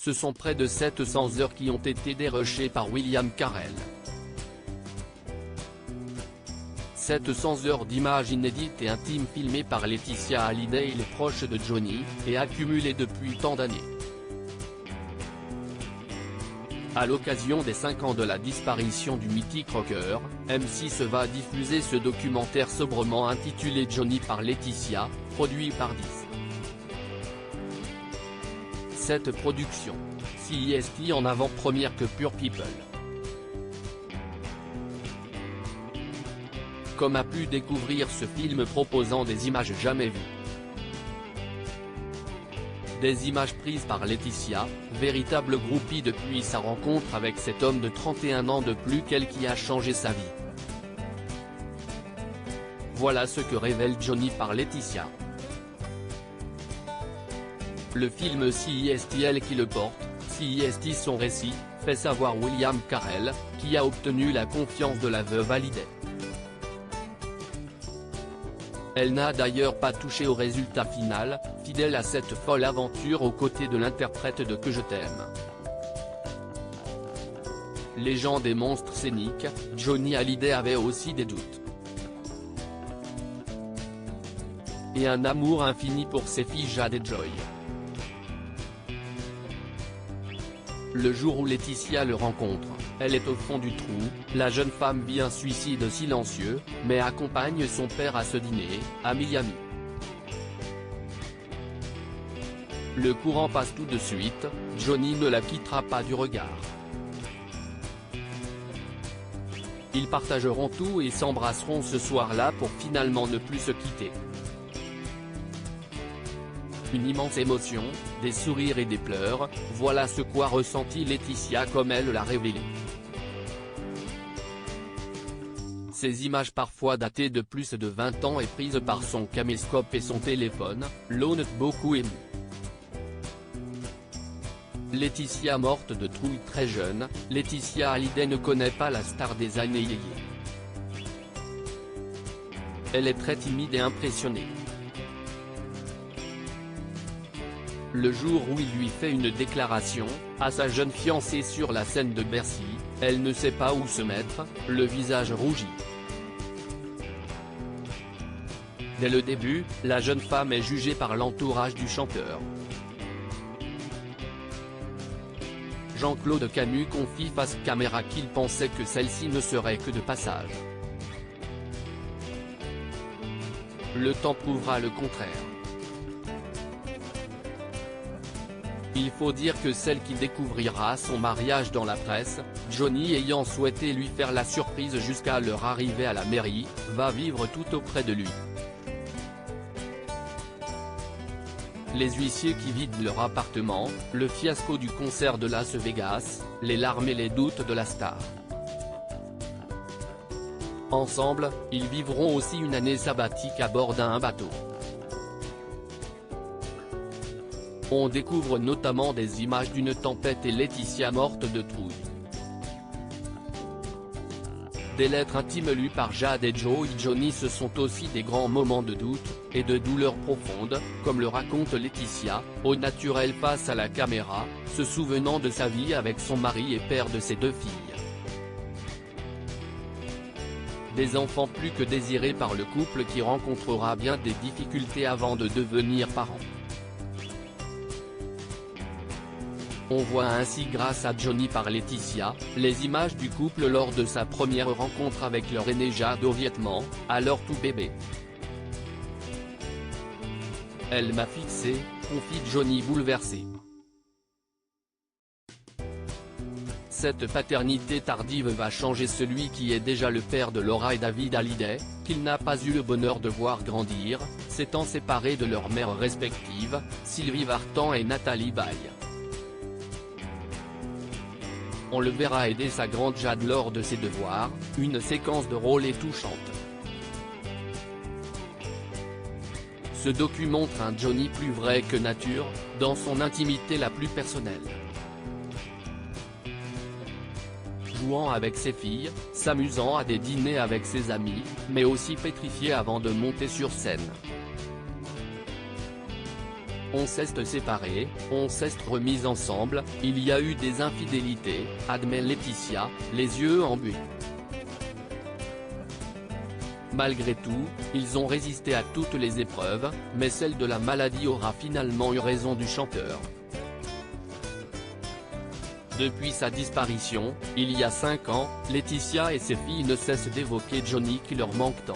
ce sont près de 700 heures qui ont été dérushées par William Carell. 700 heures d'images inédites et intimes filmées par Laetitia Hallyday et les proches de Johnny, et accumulées depuis tant d'années. À l'occasion des 5 ans de la disparition du mythique rocker, M6 va diffuser ce documentaire sobrement intitulé Johnny par Laetitia, produit par Disney. Cette production, CIST en avant-première que Pure People. Comme a pu découvrir ce film proposant des images jamais vues. Des images prises par Laetitia, véritable groupie depuis sa rencontre avec cet homme de 31 ans de plus qu'elle qui a changé sa vie. Voilà ce que révèle Johnny par Laetitia. Le film CIST elle qui le porte, CIST son récit, fait savoir William Carell, qui a obtenu la confiance de la veuve Hallyday. Elle n'a d'ailleurs pas touché au résultat final, fidèle à cette folle aventure aux côtés de l'interprète de Que je t'aime. Légende des monstres scéniques, Johnny Hallyday avait aussi des doutes. Et un amour infini pour ses filles Jade et Joy. Le jour où Laetitia le rencontre, elle est au fond du trou, la jeune femme vit un suicide silencieux, mais accompagne son père à ce dîner, à Miami. Le courant passe tout de suite, Johnny ne la quittera pas du regard. Ils partageront tout et s'embrasseront ce soir-là pour finalement ne plus se quitter. Une immense émotion, des sourires et des pleurs, voilà ce qu'a ressenti Laetitia comme elle l'a révélé. Ces images parfois datées de plus de 20 ans et prises par son caméscope et son téléphone, l'ont beaucoup ému. Laetitia morte de trouille très jeune, Laetitia Hallyday ne connaît pas la star des années yéyé. Elle est très timide et impressionnée. Le jour où il lui fait une déclaration, à sa jeune fiancée sur la scène de Bercy, elle ne sait pas où se mettre, le visage rougi. Dès le début, la jeune femme est jugée par l'entourage du chanteur. Jean-Claude Camus confie face caméra qu'il pensait que celle-ci ne serait que de passage. Le temps prouvera le contraire. Il faut dire que celle qui découvrira son mariage dans la presse, Johnny ayant souhaité lui faire la surprise jusqu'à leur arrivée à la mairie, va vivre tout auprès de lui. Les huissiers qui vident leur appartement, le fiasco du concert de Las Vegas, les larmes et les doutes de la star. Ensemble, ils vivront aussi une année sabbatique à bord d'un bateau. On découvre notamment des images d'une tempête et Laetitia morte de trouille. Des lettres intimes lues par Jade et Joy Johnny, ce sont aussi des grands moments de doute, et de douleur profonde, comme le raconte Laetitia, au naturel face à la caméra, se souvenant de sa vie avec son mari et père de ses 2 filles. Des enfants plus que désirés par le couple qui rencontrera bien des difficultés avant de devenir parents. On voit ainsi grâce à Johnny par Laetitia, les images du couple lors de sa première rencontre avec leur aîné Jade au Vietnam, alors tout bébé. Elle m'a fixé, confie Johnny bouleversé. Cette paternité tardive va changer celui qui est déjà le père de Laura et David Hallyday, qu'il n'a pas eu le bonheur de voir grandir, s'étant séparés de leurs mères respectives, Sylvie Vartan et Nathalie Baye. On le verra aider sa grande Jade lors de ses devoirs, une séquence de rôle est touchante. Ce docu montre un Johnny plus vrai que nature, dans son intimité la plus personnelle. Jouant avec ses filles, s'amusant à des dîners avec ses amis, mais aussi pétrifié avant de monter sur scène. On s'est séparés, on s'est remis ensemble, il y a eu des infidélités, admet Laetitia, les yeux en buée. Malgré tout, ils ont résisté à toutes les épreuves, mais celle de la maladie aura finalement eu raison du chanteur. Depuis sa disparition, il y a 5 ans, Laetitia et ses filles ne cessent d'évoquer Johnny qui leur manque tant.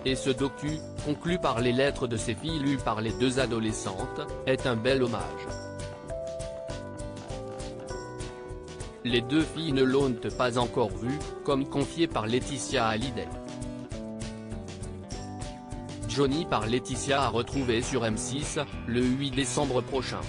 Et ce docu, conclu par les lettres de ses filles lues par les 2 adolescentes, est un bel hommage. Les 2 filles ne l'ont pas encore vu, comme confié par Laetitia Hallyday. Johnny par Laetitia à retrouver sur M6, le 8 décembre prochain.